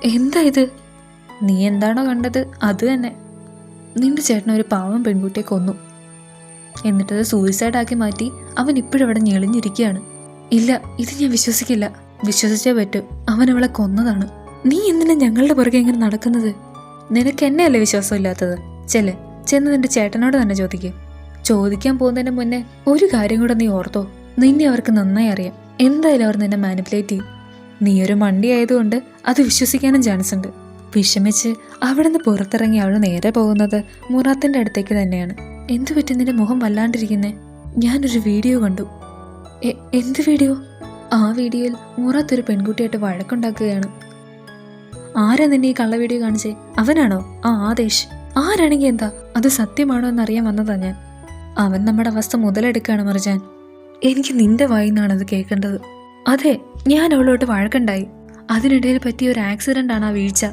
എന്താ ഇത്? നീ എന്താണോ കണ്ടത് അത് തന്നെ. നിന്റെ ചേട്ടൻ ഒരു പാവം പെൺകുട്ടിയെ കൊന്നു. എന്നിട്ടത് സൂയിസൈഡാക്കി മാറ്റി അവൻ ഇപ്പോഴും അവിടെ ഞെളിഞ്ഞിരിക്കുകയാണ്. ഇല്ല, ഇത് ഞാൻ വിശ്വസിക്കില്ല. വിശ്വസിച്ചേ പറ്റൂ. അവൻ അവളെ കൊന്നതാണ്. നീ എന്തിനാ ഞങ്ങളുടെ പുറകെ എങ്ങനെ നടക്കുന്നത്? നിനക്ക് എന്നെയല്ലേ വിശ്വാസമില്ലാത്തത്? ചെന്ന് നിന്റെ ചേട്ടനോട് തന്നെ ചോദിക്കും. ചോദിക്കാൻ പോകുന്നതിന് മുന്നേ ഒരു കാര്യം കൂടെ നീ ഓർത്തോ. നിന്നെ അവർക്ക് നന്നായി അറിയാം. എന്തായാലും അവർ നിന്നെ മാനിപ്പുലേറ്റ് ചെയ്യും. നീ ഒരു മണ്ടി ആയതുകൊണ്ട് അത് വിശ്വസിക്കാനും ചാൻസ് ഉണ്ട്. വിഷമിച്ച് അവിടെ നിന്ന് പുറത്തിറങ്ങി അവൾ നേരെ പോകുന്നത് മുറാത്തിന്റെ അടുത്തേക്ക് തന്നെയാണ്. എന്തു പറ്റി നിന്റെ മുഖം വല്ലാണ്ടിരിക്കുന്നേ? ഞാനൊരു വീഡിയോ കണ്ടു. എന്ത് വീഡിയോ? ആ വീഡിയോയിൽ മുറാത്ത് ഒരു പെൺകുട്ടിയായിട്ട് വഴക്കുണ്ടാക്കുകയാണ്. ആരാ നിന്നെ ഈ കള്ള വീഡിയോ കാണിച്ചേ? അവനാണോ? ആദേശ്. ആരാണെങ്കിൽ എന്താ? അത് സത്യമാണോ എന്നറിയാൻ വന്നതാ ഞാൻ. അവൻ നമ്മുടെ അവസ്ഥ മുതലെടുക്കുകയാണ് മർജാൻ. എനിക്ക് നിന്റെ വായിന്നാണത് കേൾക്കേണ്ടത്. അതെ, ഞാൻ അവളോട്ട് വഴക്കുണ്ടായി. അതിനിടയിൽ പറ്റിയ ഒരു ആക്സിഡന്റ് ആണ് ആ വീഴ്ച.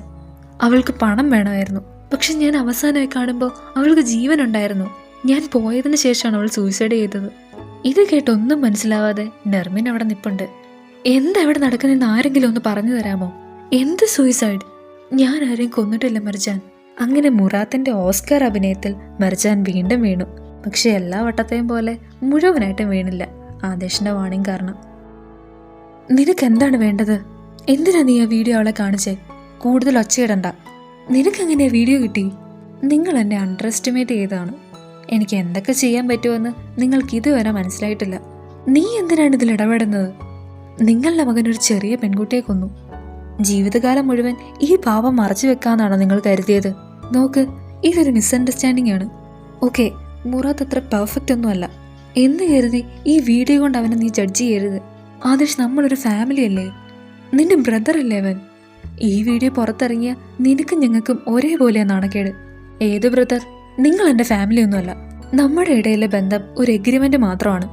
അവൾക്ക് പണം വേണമായിരുന്നു. പക്ഷെ ഞാൻ അവസാനമായി കാണുമ്പോൾ അവൾക്ക് ജീവനുണ്ടായിരുന്നു. ഞാൻ പോയതിനു ശേഷമാണ് അവൾ സൂയിസൈഡ് ചെയ്തത്. ഇത് കേട്ടൊന്നും മനസ്സിലാവാതെ നെർമിൻ അവിടെ നിപ്പുണ്ട്. എന്താ അവിടെ നടക്കുന്നതെന്ന് ആരെങ്കിലും ഒന്ന് പറഞ്ഞു തരാമോ? എന്ത് സൂയിസൈഡ്? ഞാൻ ആരെയും കൊന്നിട്ടില്ല മർജാൻ. അങ്ങനെ മുറാത്തിന്റെ ഓസ്കാർ അഭിനയത്തിൽ മർജാൻ വീണ്ടും വീണു. പക്ഷെ എല്ലാ വട്ടത്തെയും പോലെ മുഴുവനായിട്ടും വീണില്ല, ആദേശിന്റെ വാണിംഗ് കാരണം. നിനക്ക് എന്താണ് വേണ്ടത്? എന്തിനാ നീ ആ വീഡിയോ അവളെ കാണിച്ചേ? കൂടുതൽ ഒച്ചയിടണ്ട. നിനക്കെങ്ങനെ വീഡിയോ കിട്ടി? നിങ്ങൾ എന്നെ അണ്ടർ എസ്റ്റിമേറ്റ് ചെയ്തതാണ്. എനിക്ക് എന്തൊക്കെ ചെയ്യാൻ പറ്റുമെന്ന് നിങ്ങൾക്ക് ഇതുവരെ മനസ്സിലായിട്ടില്ല. നീ എന്തിനാണ് ഇതിൽ ഇടപെടുന്നത്? നിങ്ങളുടെ മകൻ ഒരു ചെറിയ പെൺകുട്ടിയെ കൊന്നു. ജീവിതകാലം മുഴുവൻ ഈ പാപം മറച്ചു വെക്കാന്നാണോ നിങ്ങൾ കരുതിയത്? നോക്ക്, ഇതൊരു മിസ്അണ്ടർസ്റ്റാൻഡിംഗ് ആണ്. ഓക്കെ, മുറാത്ത് അത്ര പെർഫെക്റ്റ് ഒന്നും അല്ല എന്ന് കരുതി ഈ വീഡിയോ കൊണ്ട് അവനെ നീ ജഡ്ജ് ചെയ്യരുത്. ആദേശ്, നമ്മളൊരു ഫാമിലി അല്ലേ? നിന്റെ ബ്രദർ അല്ലേ അവൻ? ഈ വീഡിയോ പുറത്തിറങ്ങിയ നിനക്കും ഞങ്ങൾക്കും ഒരേപോലെയാ നാണക്കേട്. ഏത് ബ്രദർ? നിങ്ങൾ എൻ്റെ ഫാമിലി ഒന്നുമല്ല. നമ്മുടെ ഇടയിലെ ബന്ധം ഒരു എഗ്രിമെന്റ് മാത്രമാണ്.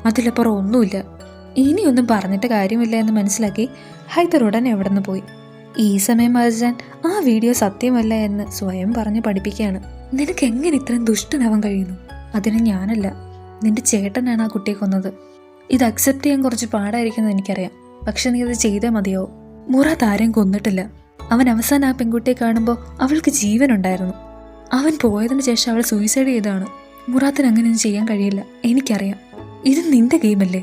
അതിലപ്പുറം ഒന്നുമില്ല. ഇനിയൊന്നും പറഞ്ഞിട്ട് കാര്യമില്ല എന്ന് മനസ്സിലാക്കി ഹൈദർ ഉടനെ എവിടെ നിന്ന് പോയി. ഈ സമയം മർജാൻ ആ വീഡിയോ സത്യമല്ല എന്ന് സ്വയം പറഞ്ഞ് പഠിപ്പിക്കുകയാണ്. നിനക്ക് എങ്ങനെ ഇത്രയും ദുഷ്ടനാവാൻ കഴിയുന്നു? അതിന് ഞാനല്ല, നിന്റെ ചേട്ടനാണ് ആ കുട്ടിയെ കൊന്നത്. ഇത് അക്സെപ്റ്റ് ചെയ്യാൻ കുറച്ച് പാടായിരിക്കുന്നത് എനിക്കറിയാം. പക്ഷെ നീ അത് ചെയ്തേ മതിയോ? മുറാത്ത് ആരെയും കൊന്നിട്ടില്ല. അവൻ അവസാനം ആ പെൺകുട്ടിയെ കാണുമ്പോൾ അവൾക്ക് ജീവനുണ്ടായിരുന്നു. അവൻ പോയതിനു ശേഷം അവൾ സൂയിസൈഡ് ചെയ്തതാണ്. മുറാത്തിന് അങ്ങനെയൊന്നും ചെയ്യാൻ കഴിയില്ല, എനിക്കറിയാം. ഇത് നിന്റെ ഗെയിമല്ലേ?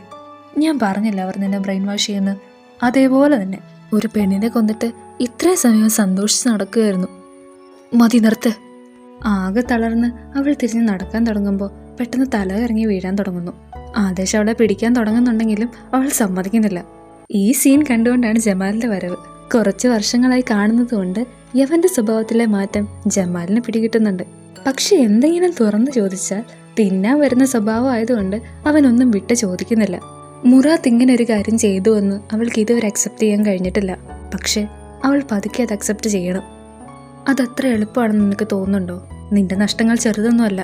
ഞാൻ പറഞ്ഞില്ല അവർ നിന്നെ ബ്രെയിൻ വാഷ് ചെയ്യുന്ന. അതേപോലെ തന്നെ ഒരു പെണ്ണിനെ കൊന്നിട്ട് ഇത്രയും സമയം സന്തോഷിച്ച് നടക്കുകയായിരുന്നു. മതി, നിർത്ത്. ആകെ തളർന്ന് അവൾ തിരിഞ്ഞ് നടക്കാൻ തുടങ്ങുമ്പോൾ പെട്ടെന്ന് തല ഇറങ്ങി വീഴാൻ തുടങ്ങുന്നു. ആദേശ് അവളെ പിടിക്കാൻ തുടങ്ങുന്നുണ്ടെങ്കിലും അവൾ സമ്മതിക്കുന്നില്ല. ഈ സീൻ കണ്ടുകൊണ്ടാണ് ജമാലിന്റെ വരവ്. കുറച്ച് വർഷങ്ങളായി കാണുന്നത് കൊണ്ട് യവന്റെ സ്വഭാവത്തിലെ മാറ്റം ജമാലിന് പിടികിട്ടുന്നുണ്ട്. പക്ഷെ എന്തെങ്കിലും തുറന്നു ചോദിച്ചാൽ തിന്നാൻ വരുന്ന സ്വഭാവം ആയതുകൊണ്ട് അവനൊന്നും വിട്ട് ചോദിക്കുന്നില്ല. മുറാത്ത് ഇങ്ങനെ ഒരു കാര്യം ചെയ്തു എന്ന് അവൾക്ക് ഇതുവരെ അക്സെപ്റ്റ് ചെയ്യാൻ കഴിഞ്ഞിട്ടില്ല. പക്ഷെ അവൾ പതുക്കെ അത് അക്സെപ്റ്റ് ചെയ്യണം. അതത്ര എളുപ്പമാണെന്ന് നിനക്ക് തോന്നുന്നുണ്ടോ? നിന്റെ നഷ്ടങ്ങൾ ചെറുതൊന്നുമല്ല.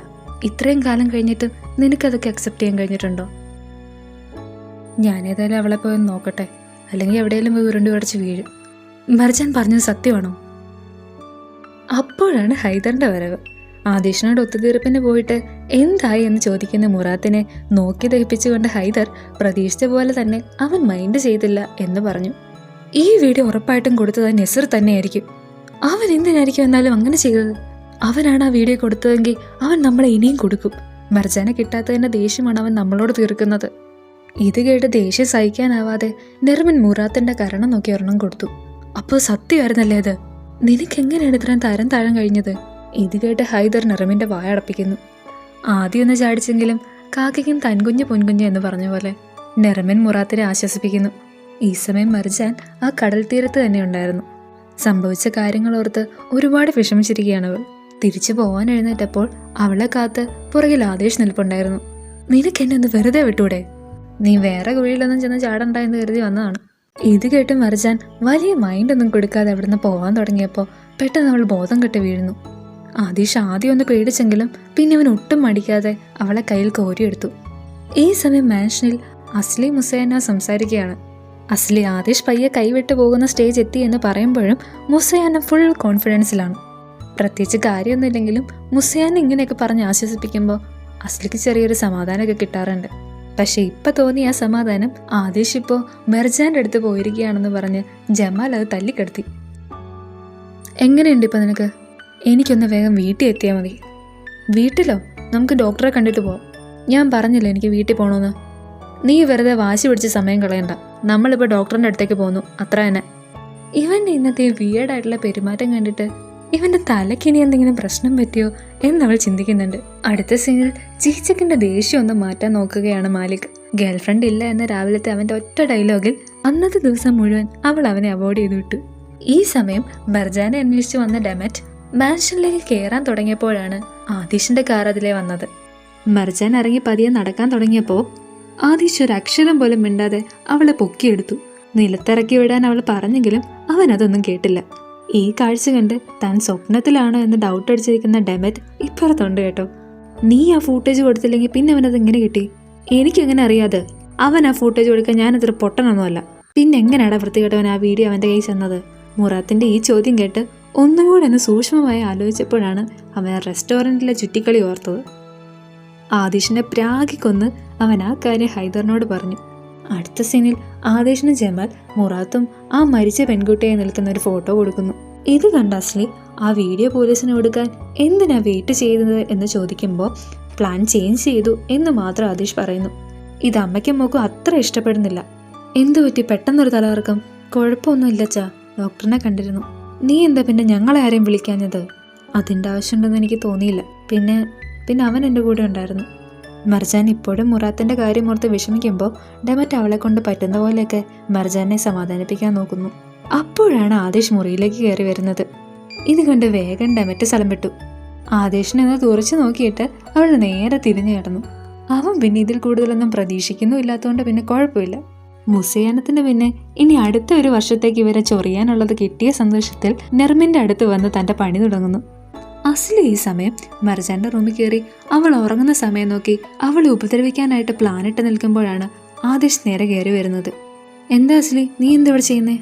ഇത്രയും കാലം കഴിഞ്ഞിട്ടും നിനക്കതൊക്കെ അക്സെപ്റ്റ് ചെയ്യാൻ കഴിഞ്ഞിട്ടുണ്ടോ? ഞാനേതായാലും അവളെ പോയി നോക്കട്ടെ, അല്ലെങ്കിൽ എവിടെയെങ്കിലും പോയി ഉരുണ്ടി ഉടച്ച് വീഴും. മർജാൻ പറഞ്ഞത് സത്യമാണോ? അപ്പോഴാണ് ഹൈദറിന്റെ വരവ്. ആദേശിനോട് ഒത്തുതീർപ്പിന് പോയിട്ട് എന്തായി എന്ന് ചോദിക്കുന്ന മുറാത്തിനെ നോക്കി ദഹിപ്പിച്ചുകൊണ്ട് ഹൈദർ പ്രതീക്ഷിച്ച പോലെ തന്നെ അവൻ മൈൻഡ് ചെയ്തില്ല എന്ന് പറഞ്ഞു. ഈ വീഡിയോ ഉറപ്പായിട്ടും കൊടുത്തത് നസീർ തന്നെയായിരിക്കും. അവൻ എന്തിനായിരിക്കും എന്നാലും അങ്ങനെ ചെയ്തത്? അവനാണ് ആ വീഡിയോ കൊടുത്തതെങ്കിൽ അവൻ നമ്മളെ ഇനിയും കൊടുക്കും. മർജാനെ കിട്ടാത്തതിന്റെ ദേഷ്യമാണ് അവൻ നമ്മളോട് തീർക്കുന്നത്. ഇത് കേട്ട് ദേഷ്യം സഹിക്കാനാവാതെ നെർമിൻ മുറാത്തിന്റെ കരണം നോക്കി ഒരെണ്ണം കൊടുത്തു. അപ്പോൾ സത്യമായിരുന്നല്ലേ അത്? നിനക്കെങ്ങനെയാണ് ഇത്രയും തരം താഴാൻ കഴിഞ്ഞത്? ഇത് കേട്ട് ഹൈദർ നെർമിന്റെ വായ അടപ്പിക്കുന്നു. ആദ്യം ഒന്ന് ചാടിച്ചെങ്കിലും കാക്കയ്ക്കും തൻകുഞ്ഞ് പൊൻകുഞ്ഞ് എന്ന് പറഞ്ഞ പോലെ നെർമിൻ മുറാത്തിനെ ആശ്വസിപ്പിക്കുന്നു. ഈ സമയം മർജാൻ ആ കടൽ തീരത്ത് തന്നെ ഉണ്ടായിരുന്നു. സംഭവിച്ച കാര്യങ്ങളോർത്ത് ഒരുപാട് വിഷമിച്ചിരിക്കുകയാണ് അവൾ. തിരിച്ചു പോവാൻ എഴുന്നേറ്റപ്പോൾ അവളെ കാത്ത് പുറകിൽ ആദേശ് നിൽപ്പുണ്ടായിരുന്നു. നിനക്കെന്നെ ഒന്ന് വെറുതെ വിട്ടൂടെ? നീ വേറെ കുഴിയിലൊന്നും ചെന്ന് ചാടണ്ട എന്ന് കരുതി വന്നതാണ്. ഇത് കേട്ട് മർജാൻ വലിയ മൈൻഡൊന്നും കൊടുക്കാതെ അവിടുന്ന് പോവാൻ തുടങ്ങിയപ്പോൾ പെട്ടെന്ന് അവൾ ബോധം കെട്ട് വീഴുന്നു. ആദേശ് ആദ്യം ഒന്ന് പേടിച്ചെങ്കിലും പിന്നെ അവൻ ഒട്ടും മടിക്കാതെ അവളെ കയ്യിൽ കോരിയെടുത്തു. ഈ സമയം മാൻഷനിൽ അസ്ലി മുസൈന സംസാരിക്കുകയാണ്. അസ്ലി ആദേശ് പയ്യെ കൈവിട്ട് പോകുന്ന സ്റ്റേജ് എത്തി എന്ന് പറയുമ്പോഴും മുസൈന ഫുൾ കോൺഫിഡൻസിലാണ്. പ്രത്യേകിച്ച് കാര്യമൊന്നുമില്ലെങ്കിലും മുസൈന ഇങ്ങനെയൊക്കെ പറഞ്ഞ് ആശ്വസിപ്പിക്കുമ്പോൾ അസ്ലിക്ക് ചെറിയൊരു സമാധാനമൊക്കെ കിട്ടാറുണ്ട്. പക്ഷെ ഇപ്പൊ തോന്നിയ ആ സമാധാനം ആദേശ് ഇപ്പോൾ മെർജാന്റെ അടുത്ത് പോയിരിക്കുകയാണെന്ന് പറഞ്ഞ് ജമാൽ അത് തല്ലിക്കെടുത്തി. എങ്ങനെയുണ്ട് ഇപ്പം നിനക്ക്? എനിക്കൊന്ന് വേഗം വീട്ടിൽ എത്തിയാൽ മതി. വീട്ടിലോ? നമുക്ക് ഡോക്ടറെ കണ്ടിട്ട് പോവാം. ഞാൻ പറഞ്ഞില്ല എനിക്ക് വീട്ടിൽ പോകണമെന്ന്. നീ വെറുതെ വാശി പിടിച്ച് സമയം കളയണ്ട. നമ്മളിപ്പോൾ ഡോക്ടറിൻ്റെ അടുത്തേക്ക് പോകുന്നു, അത്ര തന്നെ. ഇവൻ്റെ ഇന്നത്തെ വിയേർഡായിട്ടുള്ള പെരുമാറ്റം കണ്ടിട്ട് ഇവൻ്റെ തലക്കിനി എന്തെങ്കിലും പ്രശ്നം പറ്റിയോ എന്നവൾ ചിന്തിക്കുന്നുണ്ട്. അടുത്ത സീനിൽ ചീച്ചക്കിൻ്റെ ദേഷ്യം ഒന്ന് മാറ്റാൻ നോക്കുകയാണ് മാലിക്. ഗേൾഫ്രണ്ട് ഇല്ല എന്ന രാവിലത്തെ അവൻ്റെ ഒറ്റ ഡയലോഗിൽ അന്നത്തെ ദിവസം മുഴുവൻ അവൾ അവനെ അവോയ്ഡ് ചെയ്തു വിട്ടു. ഈ സമയം മർജാനെ അന്വേഷിച്ച് വന്ന ഡെമറ്റ് മാൻഷനിലേക്ക് കയറാൻ തുടങ്ങിയപ്പോഴാണ് ആദിഷിന്റെ കാർ അതിലേ വന്നത്. മർജാൻ ഇറങ്ങി പതിയെ നടക്കാൻ തുടങ്ങിയപ്പോൾ ആദിഷ് ഒരു അക്ഷരം പോലും മിണ്ടാതെ അവളെ പൊക്കിയെടുത്തു. നിലത്തിറക്കി വിടാൻ അവൾ പറഞ്ഞെങ്കിലും അവൻ അതൊന്നും കേട്ടില്ല. ഈ കാഴ്ച കണ്ട് താൻ സ്വപ്നത്തിലാണോ എന്ന് ഡൗട്ട് അടിച്ചിരിക്കുന്ന ഡെമറ്റ് ഇപ്പുറത്തുണ്ട് കേട്ടോ. നീ ആ ഫൂട്ടേജ് കൊടുത്തില്ലെങ്കിൽ പിന്നെ അവനത് എങ്ങനെ കിട്ടി? എനിക്കെങ്ങനെ അറിയാതെ? അവൻ ആ ഫൂട്ടേജ് കൊടുക്കാൻ ഞാനത്ര പൊട്ടനൊന്നുമല്ല. പിന്നെ എങ്ങനെയാണ് വൃത്തികെട്ടവൻ ആ വീഡിയോ അവൻ്റെ കയ്യിൽ ചെന്നത്? മുറാത്തിന്റെ ഈ ചോദ്യം കേട്ട് ഒന്നുകൂടെ ഒന്ന് സൂക്ഷ്മമായി ആലോചിച്ചപ്പോഴാണ് അവൻ ആ റെസ്റ്റോറൻറ്റിലെ ചുറ്റിക്കളി ഓർത്തത്. ആദിഷിനെ പ്രാഗിക്കൊന്ന് അവൻ ആ കാര്യം ഹൈദറിനോട് പറഞ്ഞു. അടുത്ത സീനിൽ ആദിഷിന് ജമാൽ മുറാത്തും ആ മരിച്ച പെൺകുട്ടിയെ നിൽക്കുന്ന ഒരു ഫോട്ടോ കൊടുക്കുന്നു. ഇത് കണ്ട അസ്ലി ആ വീഡിയോ പോലീസിന് കൊടുക്കാൻ എന്തിനാ വെയിറ്റ് ചെയ്തത് എന്ന് ചോദിക്കുമ്പോൾ പ്ലാൻ ചേഞ്ച് ചെയ്തു എന്ന് മാത്രം ആദിഷ് പറയുന്നു. ഇത് അമ്മയ്ക്കും മോക്കും അത്ര ഇഷ്ടപ്പെടുന്നില്ല. എന്തു പറ്റി പെട്ടെന്നൊരു തലകറക്കം? കുഴപ്പമൊന്നുമില്ല ചാ, ഡോക്ടറിനെ കണ്ടിരുന്നു. നീ എന്താ പിന്നെ ഞങ്ങളെ ആരെയും വിളിക്കാഞ്ഞത്? അതിൻ്റെ ആവശ്യമുണ്ടെന്ന് എനിക്ക് തോന്നിയില്ല. പിന്നെ അവൻ എൻ്റെ കൂടെ ഉണ്ടായിരുന്നു. മർജാൻ ഇപ്പോഴും മുറാത്തിൻ്റെ കാര്യം ഓർത്ത് വിഷമിക്കുമ്പോൾ ഡെമറ്റ് അവളെ കൊണ്ട് പറ്റുന്ന പോലെയൊക്കെ മർജാനെ സമാധാനിപ്പിക്കാൻ നോക്കുന്നു. അപ്പോഴാണ് ആദേശ് മുറിയിലേക്ക് കയറി വരുന്നത്. ഇത് കണ്ട് വേഗം ഡെമറ്റ് സ്ഥലം വിട്ടു. ആദേശിനെന്ന് തുറച്ചു നോക്കിയിട്ട് അവൾ നേരെ തിരിഞ്ഞു കിടന്നു. അവൻ പിന്നെ ഇതിൽ കൂടുതലൊന്നും പ്രതീക്ഷിക്കുന്നുമില്ലാത്തതുകൊണ്ട് പിന്നെ കുഴപ്പമില്ല. മുസയാനത്തിന് പിന്നെ ഇനി അടുത്ത ഒരു വർഷത്തേക്ക് ഇവരെ ചൊറിയാനുള്ളത് കിട്ടിയ സന്തോഷത്തിൽ നെർമിൻ്റെ അടുത്ത് വന്ന് തൻ്റെ പണി തുടങ്ങുന്നു. അസ്ലി ഈ സമയം മർജാന്റെ റൂമിൽ കയറി അവൾ ഉറങ്ങുന്ന സമയം നോക്കി അവളെ ഉപദ്രവിക്കാനായിട്ട് പ്ലാനിട്ട് നിൽക്കുമ്പോഴാണ് ആദേശ് നേരെ കയറി വരുന്നത്. എന്താ അസ്ലി, നീ എന്താ ഇവിടെ ചെയ്യുന്നേ?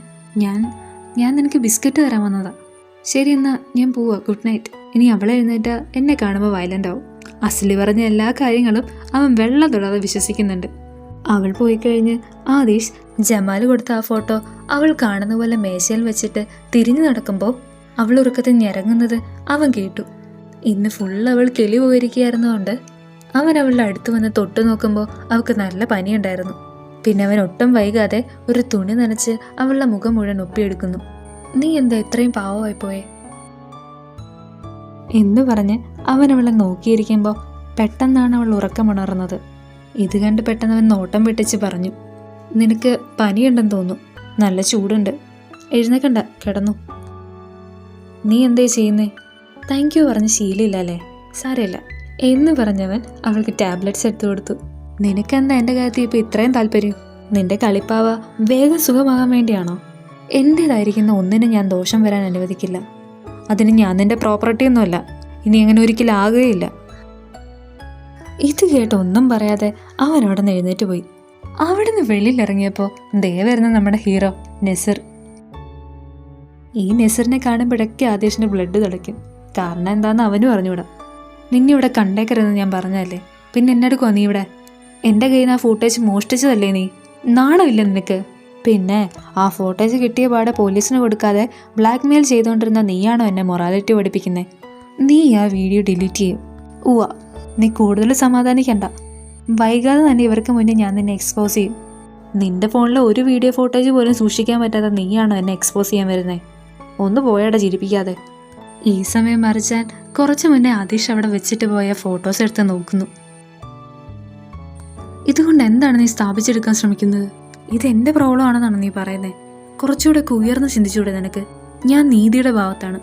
ഞാൻ നിനക്ക് ബിസ്ക്കറ്റ് തരാൻ വന്നതാ. ശരി എന്നാ ഞാൻ പോവാ, ഗുഡ് നൈറ്റ്. ഇനി അവളെ എഴുന്നേറ്റാ എന്നെ കാണുമ്പോൾ വയലൻ്റ് ആവും. അസ്ലി പറഞ്ഞ എല്ലാ കാര്യങ്ങളും അവൻ വെള്ളം തൊടാതെ വിശ്വസിക്കുന്നുണ്ട്. അവൾ പോയി കഴിഞ്ഞ് ആദേശ് ജമാൽ കൊടുത്ത ആ ഫോട്ടോ അവൾ കാണുന്ന പോലെ മേശയിൽ വെച്ചിട്ട് തിരിഞ്ഞു നടക്കുമ്പോൾ അവൾ ഉറക്കത്തിൽ ഞെരങ്ങുന്നത് അവൻ കേട്ടു. ഇന്ന് ഫുൾ അവൾ കിളി പോയിരിക്കുകയായിരുന്നതുകൊണ്ട് അവൻ അവളുടെ അടുത്ത് വന്ന് തൊട്ടു നോക്കുമ്പോൾ അവൾക്ക് നല്ല പനിയുണ്ടായിരുന്നു. പിന്നെ അവൻ ഒട്ടും വൈകാതെ ഒരു തുണി നനച്ച് അവളുടെ മുഖം മുഴുവൻ ഒപ്പിയെടുക്കുന്നു. നീ എന്താ ഇത്രയും പാവമായി പോയേ എന്ന് പറഞ്ഞ് അവൻ അവളെ നോക്കിയിരിക്കുമ്പോൾ പെട്ടെന്നാണ് അവൾ ഉറക്കമുണർന്നത്. ഇത് കണ്ട് പെട്ടെന്ന് അവൻ നോട്ടം വെട്ടിച്ച് പറഞ്ഞു, നിനക്ക് പനിയുണ്ടെന്ന് തോന്നുന്നു, നല്ല ചൂടുണ്ട്, എഴുന്നേക്കണ്ട, കിടന്നു. നീ എന്തേ ചെയ്യുന്നേ? താങ്ക് യു പറഞ്ഞ് ശീലമില്ല അല്ലേ? സാരമില്ല എന്ന് പറഞ്ഞവൻ അവൾക്ക് ടാബ്ലറ്റ്സ് എടുത്തു കൊടുത്തു. നിനക്കെന്താ എൻ്റെ കാര്യത്തിൽ ഇപ്പോൾ ഇത്രയും താല്പര്യം? നിന്റെ കളിപ്പാവ വേഗം സുഖമാകാൻ വേണ്ടിയാണോ? എൻ്റേതായിരിക്കുന്ന ഒന്നിനും ഞാൻ ദോഷം വരാൻ അനുവദിക്കില്ല. അതിന് ഞാൻ നിന്റെ പ്രോപ്പർട്ടി ഒന്നുമല്ല, ഇനി അങ്ങനെ ഒരിക്കലും ആകുകയില്ല. ഇത് കേട്ട് ഒന്നും പറയാതെ അവൻ അവിടെ നിന്ന് എഴുന്നേറ്റ് പോയി. അവിടെ നിന്ന് വെളിയിലിറങ്ങിയപ്പോൾ ദേ വരുന്ന നമ്മുടെ ഹീറോ നെസിർ. ഈ നെസിറിനെ കാണുമ്പോഴൊക്കെ ആദേശിൻ്റെ ബ്ലഡ് തിളയ്ക്കും. കാരണം എന്താണെന്ന് അവനും അറിഞ്ഞൂടാ. നിന്നെ ഇവിടെ കണ്ടേക്കരുതെന്ന് ഞാൻ പറഞ്ഞതല്ലേ, പിന്നെ എന്നെടുക്കുവാ നീ ഇവിടെ? എൻ്റെ കയ്യിൽ നിന്ന് ആ ഫൂട്ടേജ് മോഷ്ടിച്ചതല്ലേ നീ? നാണമില്ല നിനക്ക്? പിന്നെ ആ ഫൂട്ടേജ് കിട്ടിയ പാടെ പോലീസിന് കൊടുക്കാതെ ബ്ലാക്ക് മെയിൽ ചെയ്തുകൊണ്ടിരുന്ന നീയാണോ എന്നെ മൊറാലിറ്റി പഠിപ്പിക്കുന്നത്? നീ ആ വീഡിയോ ഡിലീറ്റ് ചെയ്യും. ഉവ്വ, നീ കൂടുതൽ സമാധാനിക്കണ്ട. വൈകാതെ തന്നെ ഇവർക്ക് മുന്നേ ഞാൻ നിന്നെ എക്സ്പോസ് ചെയ്യും. നിന്റെ ഫോണിലെ ഒരു വീഡിയോ ഫോട്ടേജ് പോലും സൂക്ഷിക്കാൻ പറ്റാതെ നീയാണോ എന്നെ എക്സ്പോസ് ചെയ്യാൻ വരുന്നത്? ഒന്ന് പോയാടെ ചിരിപ്പിക്കാതെ. ഈ സമയം മറിച്ചാൻ കുറച്ചു മുന്നേ ആദിഷ് അവിടെ വെച്ചിട്ട് പോയ ഫോട്ടോസ് എടുത്ത് നോക്കുന്നു. ഇതുകൊണ്ട് എന്താണ് നീ സ്ഥാപിച്ചെടുക്കാൻ ശ്രമിക്കുന്നത്? ഇത് എൻ്റെ പ്രോബ്ലം ആണെന്നാണ് നീ പറയുന്നത്? കുറച്ചുകൂടെ ഉയർന്ന് ചിന്തിച്ചുകൂടെ നിനക്ക്? ഞാൻ നീതിയുടെ ഭാഗത്താണ്.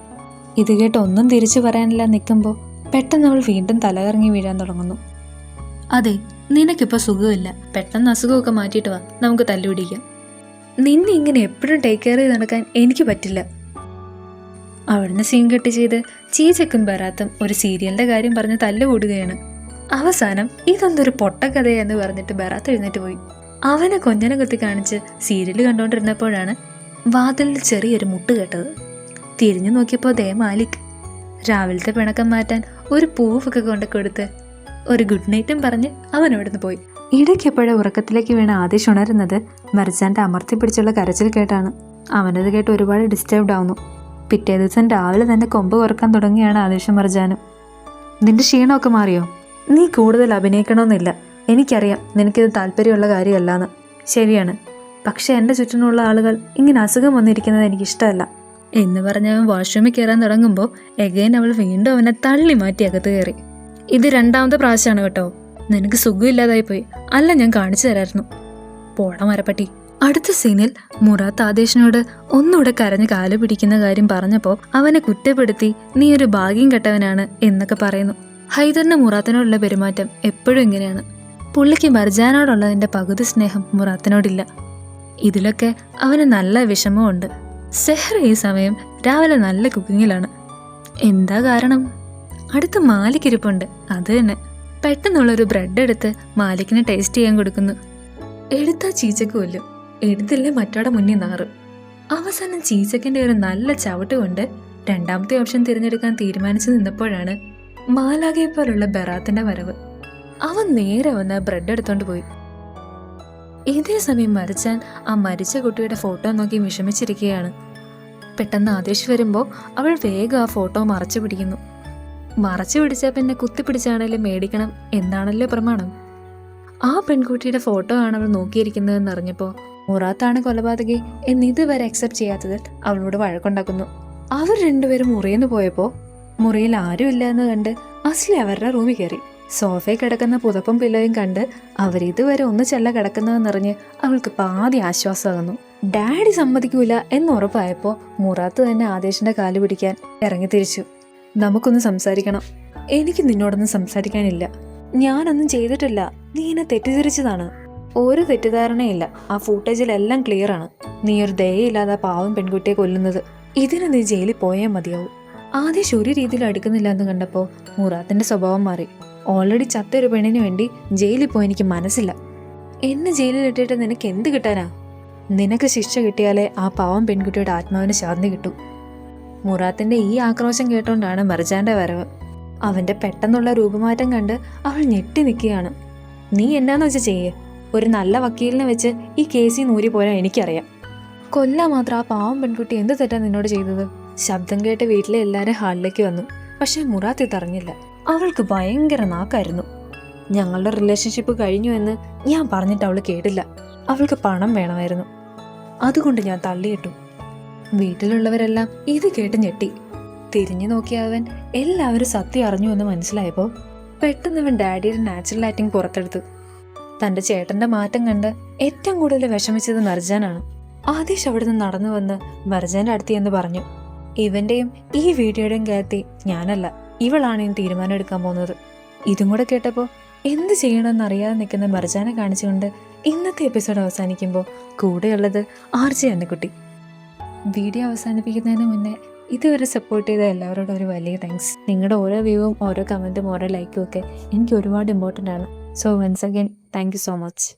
ഇത് കേട്ട് ഒന്നും തിരിച്ചു പറയാനില്ല നിൽക്കുമ്പോൾ പെട്ടെന്ന് അവൾ വീണ്ടും തലകറങ്ങി വീഴാൻ തുടങ്ങുന്നു. അതെ, നിനക്കിപ്പോൾ സുഖമില്ല. പെട്ടെന്ന് അസുഖമൊക്കെ മാറ്റിയിട്ട് വാ, നമുക്ക് തല്ലുപിടിക്കാം. നിന്നെ ഇങ്ങനെ എപ്പോഴും ടേക്ക് കെയർ ചെയ്ത് നടക്കാൻ എനിക്ക് പറ്റില്ല. അവിടുന്ന് സീൻ കെട്ടി ചെയ്ത് ചീച്ചക്കും ബറാത്തും ഒരു സീരിയലിൻ്റെ കാര്യം പറഞ്ഞ് തല്ലുകൂടുകയാണ്. അവസാനം ഇതൊന്നൊരു പൊട്ടക്കഥയെന്ന് പറഞ്ഞിട്ട് ബറാത്ത് എഴുന്നേറ്റ് പോയി. അവനെ കൊഞ്ഞനെ കുത്തി കാണിച്ച് സീരിയൽ കണ്ടുകൊണ്ടിരുന്നപ്പോഴാണ് വാതിലിൽ ചെറിയൊരു മുട്ട് കേട്ടത്. തിരിഞ്ഞു നോക്കിയപ്പോൾ ദേ മാലിക്. രാവിലത്തെ പിണക്കം മാറ്റാൻ ഒരു പൂവൊക്കെ കൊണ്ട് കൊടുത്ത് ഒരു ഗുഡ് നൈറ്റും പറഞ്ഞ് അവൻ അവിടുന്ന് പോയി. ഇടയ്ക്കെപ്പോഴും ഉറക്കത്തിലേക്ക് വീണ ആദിഷ് ഉണരുന്നത് മർജാന്റെ അമർത്തി പിടിച്ചുള്ള കരച്ചിൽ കേട്ടാണ്. അവനത് കേട്ട് ഒരുപാട് ഡിസ്റ്റർബ്ഡ് ആവുന്നു. പിറ്റേ ദിവസം രാവിലെ തന്നെ കൊമ്പ് കുറക്കാൻ തുടങ്ങിയാണ് ആദേശം മർജാനും. നിന്റെ ക്ഷീണമൊക്കെ മാറിയോ? നീ കൂടുതൽ അഭിനയിക്കണമെന്നില്ല. എനിക്കറിയാം നിനക്കിത് താല്പര്യമുള്ള കാര്യമല്ലാന്ന്. ശരിയാണ്, പക്ഷെ എൻ്റെ ചുറ്റിനുള്ള ആളുകൾ ഇങ്ങനെ അസുഖം വന്നിരിക്കുന്നത് എനിക്കിഷ്ടമല്ല എന്ന് പറഞ്ഞ് അവൻ വാഷ്റൂമിൽ കയറാൻ തുടങ്ങുമ്പോൾ എഗൈൻ അവൾ വീണ്ടും അവനെ തള്ളി മാറ്റി അകത്ത് കയറി. ഇത് 2ാമത്തെ പ്രാവശ്യമാണ് കേട്ടോ. നിനക്ക് സുഖമില്ലാതായി പോയി. അല്ല, ഞാൻ കാണിച്ചു തരായിരുന്നു. പോട മരപ്പട്ടി. അടുത്ത സീനിൽ മുറാത്ത് ആദേശിനോട് ഒന്നുകൂടെ കരഞ്ഞ് കാല് പിടിക്കുന്ന കാര്യം പറഞ്ഞപ്പോൾ അവനെ കുറ്റപ്പെടുത്തി നീ ഒരു ഭാഗ്യം കെട്ടവനാണ് എന്നൊക്കെ പറയുന്നു. ഹൈദറിന്റെ മുറാത്തിനോടുള്ള പെരുമാറ്റം എപ്പോഴും ഇങ്ങനെയാണ്. പുള്ളിക്ക് മർജാനോടുള്ളതിന്റെ പകുതി സ്നേഹം മുറാത്തിനോടില്ല. ഇതിലൊക്കെ അവന് നല്ല വിഷമമുണ്ട്. സെഹ്റ ഈ സമയം രാവിലെ നല്ല കുക്കിങ്ങിലാണ്. എന്താ കാരണം? അടുത്ത് മാലിക്കിരിപ്പുണ്ട്. അത് തന്നെ. പെട്ടെന്നുള്ളൊരു ബ്രെഡ് എടുത്ത് മാലിക്കിന് ടേസ്റ്റ് ചെയ്യാൻ കൊടുക്കുന്നു. എടുത്താ ചീച്ചക്ക് കൊല്ലും, എടുത്തില്ലേ മറ്റോടെ മുന്നിൽ നാറും. അവസാനം ചീച്ചക്കിന്റെ ഒരു നല്ല ചവിട്ട് കൊണ്ട് 2ാമത്തെ ഓപ്ഷൻ തിരഞ്ഞെടുക്കാൻ തീരുമാനിച്ചു നിന്നപ്പോഴാണ് മാലാഖയെ പോലുള്ള ബറാത്തിന്റെ വരവ്. അവൻ നേരെ വന്ന് ബ്രെഡ് എടുത്തോണ്ട് പോയി. ഇതേ സമയം മരിച്ചാൻ ആ മരിച്ച കുട്ടിയുടെ ഫോട്ടോ നോക്കി വിഷമിച്ചിരിക്കുകയാണ്. പെട്ടെന്ന് ആദേശ് വരുമ്പോൾ അവൾ വേഗം ആ ഫോട്ടോ മറച്ചു പിടിക്കുന്നു. മറച്ചു പിടിച്ചാൽ പിന്നെ കുത്തിപ്പിടിച്ചാണേലും മേടിക്കണം എന്നാണല്ലോ പ്രമാണം. ആ പെൺകുട്ടിയുടെ ഫോട്ടോ ആണ് അവൾ നോക്കിയിരിക്കുന്നതെന്ന് അറിഞ്ഞപ്പോൾ മുറാത്താണ് കൊലപാതകി എന്നിതുവരെ അക്സെപ്റ്റ് ചെയ്യാത്തതിൽ അവളോട് വഴക്കുണ്ടാക്കുന്നു. അവർ രണ്ടുപേരും മുറിയെന്ന് പോയപ്പോൾ മുറിയിൽ ആരുമില്ല എന്ന് കണ്ട് അസ്ലി അവരുടെ റൂമിൽ കയറി. സോഫയിൽ കിടക്കുന്ന പുതപ്പും പില്ലോയും കണ്ട് അവരിതുവരെ ഒന്നിച്ചല്ല കിടക്കുന്നതെന്നറിഞ്ഞ് അവൾക്ക് പാതി ആശ്വാസമാകുന്നു. ഡാഡി സമ്മതിക്കൂല എന്നുറപ്പായപ്പോൾ മുറാത്ത് തന്നെ ആദേശിന്റെ കാല് പിടിക്കാൻ ഇറങ്ങി തിരിച്ചു. നമുക്കൊന്ന് സംസാരിക്കണം. എനിക്ക് നിന്നോടൊന്നും സംസാരിക്കാനില്ല. ഞാനൊന്നും ചെയ്തിട്ടില്ല. നീ എന്നെ തെറ്റിദ്ധരിച്ചതാണ്. ഒരു തെറ്റിദ്ധാരണയില്ല. ആ ഫൂട്ടേജിലെല്ലാം ക്ലിയർ ആണ്. നീ ഒരു ദയയില്ലാതെ പാവം പെൺകുട്ടിയെ കൊല്ലുന്നത്. ഇതിന് നീ ജയിലിൽ പോയേ മതിയാവും. ആദേശ് ഒരു രീതിയിൽ അടുക്കുന്നില്ല എന്ന് കണ്ടപ്പോൾ മുറാത്തിന്റെ സ്വഭാവം മാറി. ഓൾറെഡി ചത്തൊരു പെണ്ണിന് വേണ്ടി ജയിലിൽ പോയി എനിക്ക് മനസ്സില്ല. എന്നെ ജയിലിലിട്ടിട്ട് നിനക്ക് എന്ത് കിട്ടാനാ? നിനക്ക് ശിക്ഷ കിട്ടിയാലേ ആ പാവം പെൺകുട്ടിയുടെ ആത്മാവിന് ശാന്തി കിട്ടൂ. മുറാത്തിന്റെ ഈ ആക്രോശം കേട്ടോണ്ടാണ് മർജാന്റെ വരവ്. അവന്റെ പെട്ടെന്നുള്ള രൂപമാറ്റം കണ്ട് അവൾ ഞെട്ടി നിൽക്കുകയാണ്. നീ എന്നാന്ന് വെച്ചാൽ ചെയ്യേ. ഒരു നല്ല വക്കീലിനെ വെച്ച് ഈ കേസിൽ നൂരി പോരാൻ എനിക്കറിയാം. കൊല്ലാൻ മാത്രം ആ പാവം പെൺകുട്ടി എന്ത് തെറ്റാ നിന്നോട് ചെയ്തത്? ശബ്ദം കേട്ട് വീട്ടിലെ എല്ലാവരും ഹാളിലേക്ക് വന്നു. പക്ഷെ മുറാത്ത് ഇതറിഞ്ഞില്ല. അവൾക്ക് ഭയങ്കര നാക്കായിരുന്നു. ഞങ്ങളുടെ റിലേഷൻഷിപ്പ് കഴിഞ്ഞു എന്ന് ഞാൻ പറഞ്ഞിട്ട് അവൾ കേട്ടില്ല. അവൾക്ക് പണം വേണമായിരുന്നു. അതുകൊണ്ട് ഞാൻ തള്ളിയിട്ടു. വീട്ടിലുള്ളവരെല്ലാം ഇത് കേട്ട് ഞെട്ടി. തിരിഞ്ഞു നോക്കിയ അവൻ എല്ലാവരും സത്യം അറിഞ്ഞു എന്ന് മനസ്സിലായപ്പോൾ പെട്ടെന്ന് അവൻ ഡാഡിയുടെ നാച്ചുറൽ ആക്ടിങ് പുറത്തെടുത്തു. തന്റെ ചേട്ടന്റെ മാറ്റം കണ്ട് ഏറ്റവും കൂടുതൽ വിഷമിച്ചത് മർജാനാണ്. ആദേശ് അവിടെ നിന്ന് നടന്നു വന്ന് മർജാന്റെ അടുത്ത് എന്ന് പറഞ്ഞു, ഇവന്റെയും ഈ വീഡിയോയുടെയും കാര്യത്തിൽ ഞാനല്ല, ഇവളാണ് ഇനി തീരുമാനം എടുക്കാൻ പോകുന്നത്. ഇതും കൂടെ കേട്ടപ്പോൾ എന്ത് ചെയ്യണമെന്ന് അറിയാതെ നിൽക്കുന്ന മർജാനെ കാണിച്ചുകൊണ്ട് ഇന്നത്തെ എപ്പിസോഡ് അവസാനിക്കുമ്പോൾ കൂടെയുള്ളത് ആർജി അന്നക്കുട്ടി. വീഡിയോ അവസാനിപ്പിക്കുന്നതിന് മുന്നേ ഇതുവരെ സപ്പോർട്ട് ചെയ്ത എല്ലാവരോടും ഒരു വലിയ താങ്ക്സ്. നിങ്ങളുടെ ഓരോ വ്യൂവും ഓരോ കമൻറ്റും ഓരോ ലൈക്കും ഒക്കെ എനിക്ക് ഒരുപാട് ഇമ്പോർട്ടൻ്റ് ആണ്. So once again thank you so much.